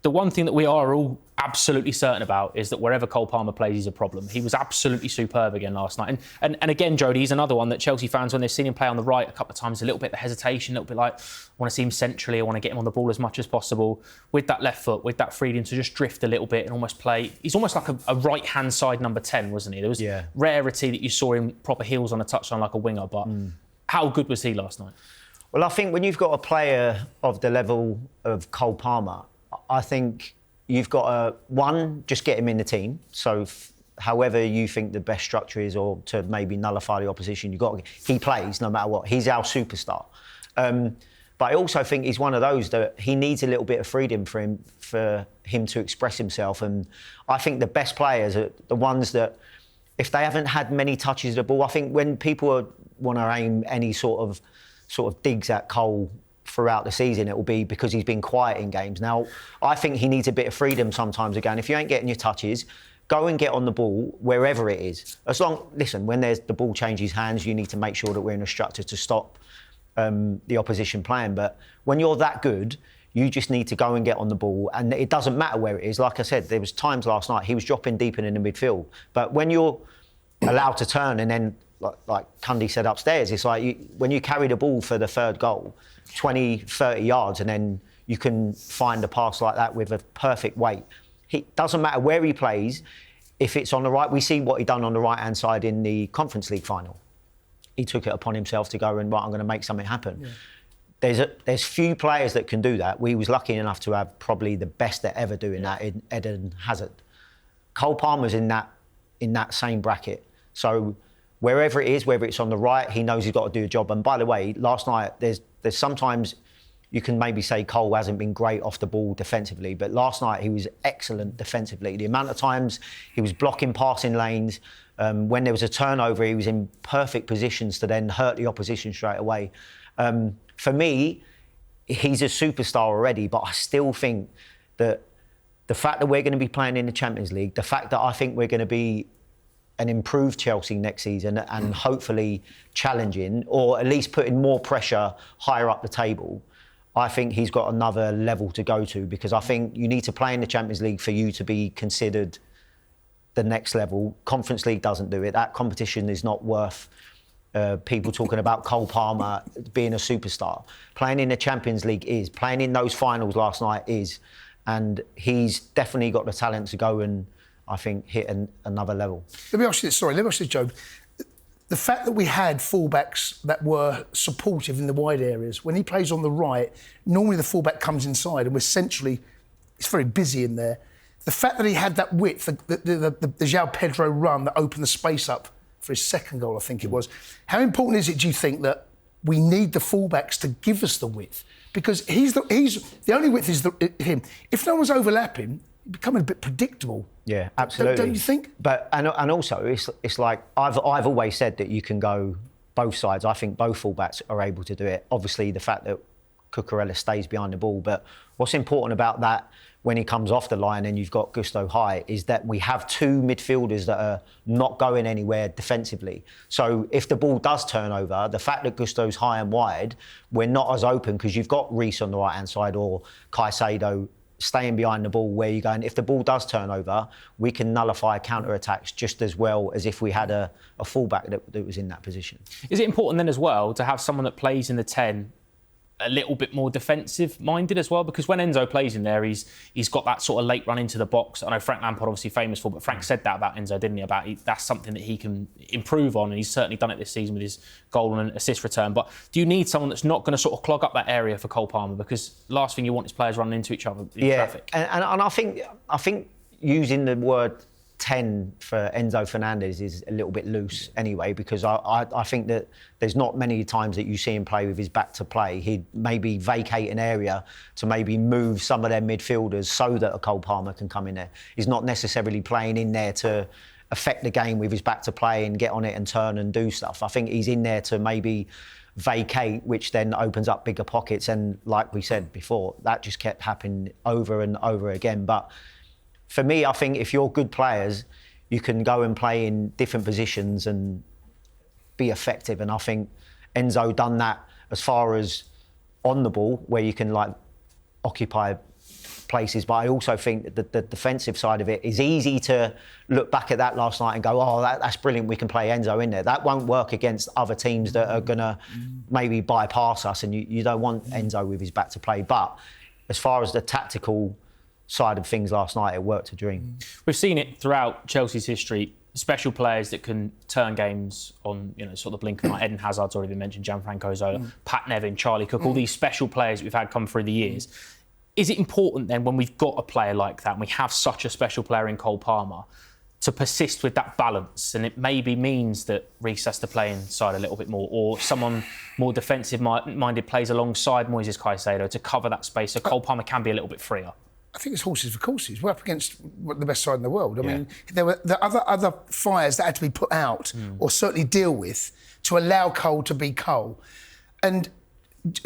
the one thing that we are all absolutely certain about is that wherever Cole Palmer plays, he's a problem. He was absolutely superb again last night. And again, Jody, he's another one that Chelsea fans, when they've seen him play on the right a couple of times, a little bit of hesitation, a little bit like, I want to see him centrally, I want to get him on the ball as much as possible. With that left foot, with that freedom to just drift a little bit and almost play. He's almost like a right-hand side number 10, wasn't he? There was rarity that you saw him proper heels on a touchline like a winger, but how good was he last night? Well, I think when you've got a player of the level of Cole Palmer, I think you've got to, one, just get him in the team. So however you think the best structure is, or to maybe nullify the opposition, he plays no matter what. He's our superstar. But I also think he's one of those that he needs a little bit of freedom for him to express himself. And I think the best players are the ones that, if they haven't had many touches of the ball, I think when people want to aim any sort of digs at Cole throughout the season, it will be because he's been quiet in games. Now, I think he needs a bit of freedom sometimes again. If you ain't getting your touches, go and get on the ball wherever it is. Listen, when the ball changes hands, you need to make sure that we're in a structure to stop the opposition playing. But when you're that good, you just need to go and get on the ball, and it doesn't matter where it is. Like I said, there was times last night he was dropping deep in the midfield. But when you're allowed to turn and then, like Cundy said upstairs, it's like when you carry the ball for the third goal, 20, 30 yards, and then you can find a pass like that with a perfect weight. It doesn't matter where he plays, if it's on the right. We see what he done on the right-hand side in the Conference League final. He took it upon himself to go and, right, I'm going to make something happen. Yeah. There's few players that can do that. We was lucky enough to have probably the best that ever doing that in Eden Hazard. Cole Palmer's in that same bracket. So wherever it is, whether it's on the right, he knows he's got to do a job. And by the way, last night, there's sometimes you can maybe say Cole hasn't been great off the ball defensively, but last night he was excellent defensively. The amount of times he was blocking passing lanes, when there was a turnover, he was in perfect positions to then hurt the opposition straight away. For me, he's a superstar already, but I still think that the fact that we're going to be playing in the Champions League, the fact that I think we're going to be an improved Chelsea next season and hopefully challenging, or at least putting more pressure higher up the table, I think he's got another level to go to, because I think you need to play in the Champions League for you to be considered the next level. Conference League doesn't do it. That competition is not worth people talking about Cole Palmer being a superstar. Playing in the Champions League is. Playing in those finals last night is. And he's definitely got the talent to go and, I think, hit another level. Let me ask you this, Joe. The fact that we had fullbacks that were supportive in the wide areas, when he plays on the right, normally the fullback comes inside and we're centrally, it's very busy in there. The fact that he had that width, the João Pedro run that opened the space up for his second goal, I think it was. How important is it, do you think, that we need the fullbacks to give us the width? Because he's the only width is him. If no one's overlapping, becoming a bit predictable. Yeah, absolutely. Don't you think? But and also it's like I've always said that you can go both sides. I think both fullbacks are able to do it. Obviously, the fact that Cucurella stays behind the ball, but what's important about that when he comes off the line and you've got Gusto high is that we have two midfielders that are not going anywhere defensively. So if the ball does turn over, the fact that Gusto's high and wide, we're not as open because you've got Reece on the right-hand side or Caicedo staying behind the ball where you're going. If the ball does turn over, we can nullify counter-attacks just as well as if we had a fullback that was in that position. Is it important then as well to have someone that plays in the 10 a little bit more defensive-minded as well? Because when Enzo plays in there, he's got that sort of late run into the box. I know Frank Lampard obviously famous for, but Frank said that about Enzo, didn't he? That's something that he can improve on, and he's certainly done it this season with his goal and assist return. But do you need someone that's not going to sort of clog up that area for Cole Palmer? Because last thing you want is players running into each other in traffic. And I think using the word 10 for Enzo Fernandez is a little bit loose anyway, because I think that there's not many times that you see him play with his back to play. He'd maybe vacate an area to maybe move some of their midfielders so that a Cole Palmer can come in there. He's not necessarily playing in there to affect the game with his back to play and get on it and turn and do stuff. I think he's in there to maybe vacate, which then opens up bigger pockets. And like we said before, that just kept happening over and over again. But for me, I think if you're good players, you can go and play in different positions and be effective. And I think Enzo done that as far as on the ball, where you can like occupy places, but I also think that the defensive side of it is easy to look back at that last night and go, oh, that's brilliant, we can play Enzo in there. That won't work against other teams that are going to maybe bypass us, and you don't want Enzo with his back to play. But as far as the tactical side of things last night, it worked a dream. We've seen it throughout Chelsea's history. Special players that can turn games on, sort of the blink of an eye. Eden Hazard's already been mentioned, Gianfranco Zola, Pat Nevin, Charlie Cook, all these special players that we've had come through the years. Is it important then, when we've got a player like that and we have such a special player in Cole Palmer, to persist with that balance? And it maybe means that Reece has to play inside a little bit more, or someone more defensive-minded plays alongside Moises Caicedo to cover that space, so Cole Palmer can be a little bit freer. I think it's horses for courses. We're up against the best side in the world. I mean, there were the other fires that had to be put out, or certainly deal with, to allow Cole to be Cole. And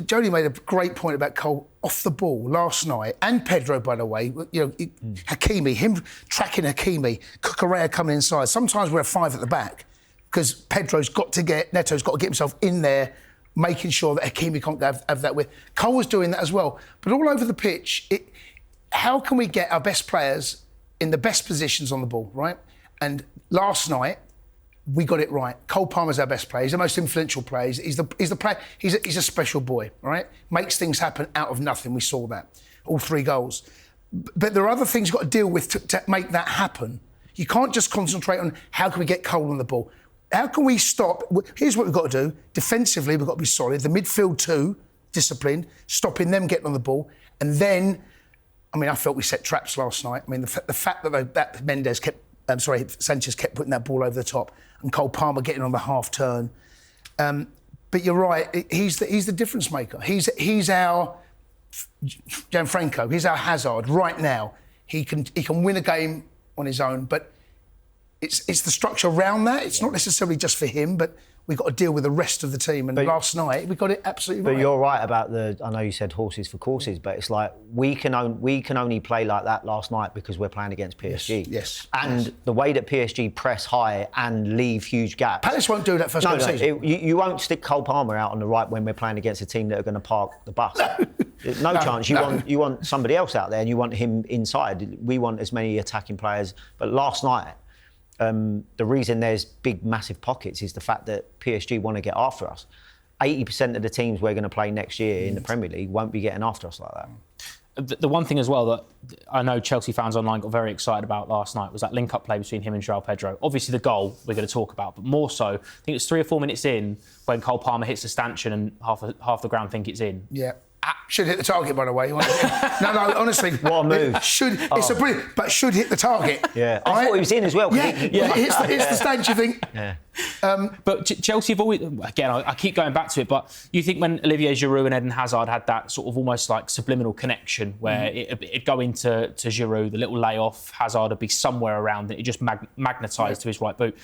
Jody made a great point about Cole off the ball last night, and Pedro, by the way. Hakimi, him tracking Hakimi, Cucurella coming inside. Sometimes we're a five at the back because Neto's got to get himself in there, making sure that Hakimi can't have that with. Cole was doing that as well, but all over the pitch. How can we get our best players in the best positions on the ball, right? And last night, we got it right. Cole Palmer's our best player. He's the most influential player. He's the player. He's a special boy, right? Makes things happen out of nothing. We saw that. All 3 goals. But there are other things you've got to deal with to make that happen. You can't just concentrate on how can we get Cole on the ball. How can we stop? Here's what we've got to do. Defensively, we've got to be solid. The midfield too, disciplined, stopping them getting on the ball. And then, I felt we set traps last night. The fact that Sanchez kept putting that ball over the top, and Cole Palmer getting on the half turn. But you're right. He's the difference maker. He's our Gianfranco. He's our Hazard right now. He can win a game on his own, but it's the structure around that. It's not necessarily just for him, but we've got to deal with the rest of the team. And last night, we got it absolutely right. But you're right about I know you said horses for courses, but it's like we can only play like that last night because we're playing against PSG. Yes. And the way that PSG press high and leave huge gaps. Palace won't do that first game of the season. You won't stick Cole Palmer out on the right when we're playing against a team that are going to park the bus. No chance. You want somebody else out there, and you want him inside. We want as many attacking players. But last night, the reason there's big, massive pockets is the fact that PSG want to get after us. 80% of the teams we're going to play next year in the Premier League won't be getting after us like that. The one thing as well that I know Chelsea fans online got very excited about last night was that link-up play between him and João Pedro. Obviously, the goal we're going to talk about, but more so, I think it's 3 or 4 minutes in when Cole Palmer hits the stanchion and half the ground think it's in. Yeah. Should hit the target, by the way. No, honestly. What a move. It's a brilliant, but should hit the target. Yeah. I thought he was in as well. Yeah, it's the stage, you think. Yeah. But Chelsea have always, again, I keep going back to it, but you think when Olivier Giroud and Eden Hazard had that sort of almost like subliminal connection where it'd go into Giroud, the little layoff, Hazard would be somewhere around it, it just magnetised to his right boot.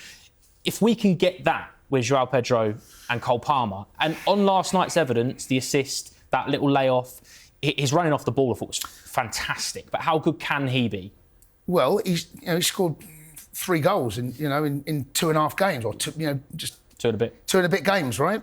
If we can get that with João Pedro and Cole Palmer, and on last night's evidence, the assist, that little layoff, his running off the ball, I thought was fantastic. But how good can he be? Well, he scored 3 goals in 2.5 games, or just 2 and a bit. 2 and a bit games, right?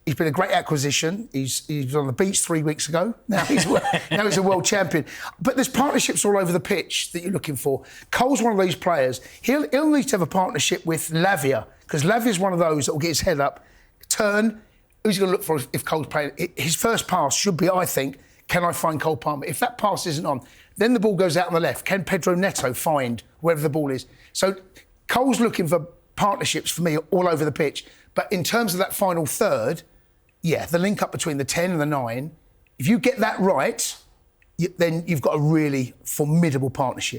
He's been a great acquisition. He was on the beach 3 weeks ago. Now he's a world champion. But there's partnerships all over the pitch that you're looking for. Cole's one of those players. He'll need to have a partnership with Lavia, because Lavia's one of those that will get his head up, turn. Who's he going to look for if Cole's playing? His first pass should be, I think, can I find Cole Palmer? If that pass isn't on, then the ball goes out on the left. Can Pedro Neto find wherever the ball is? So Cole's looking for partnerships for me all over the pitch. But in terms of that final third, the link up between the 10 and the 9, if you get that right, then you've got a really formidable partnership.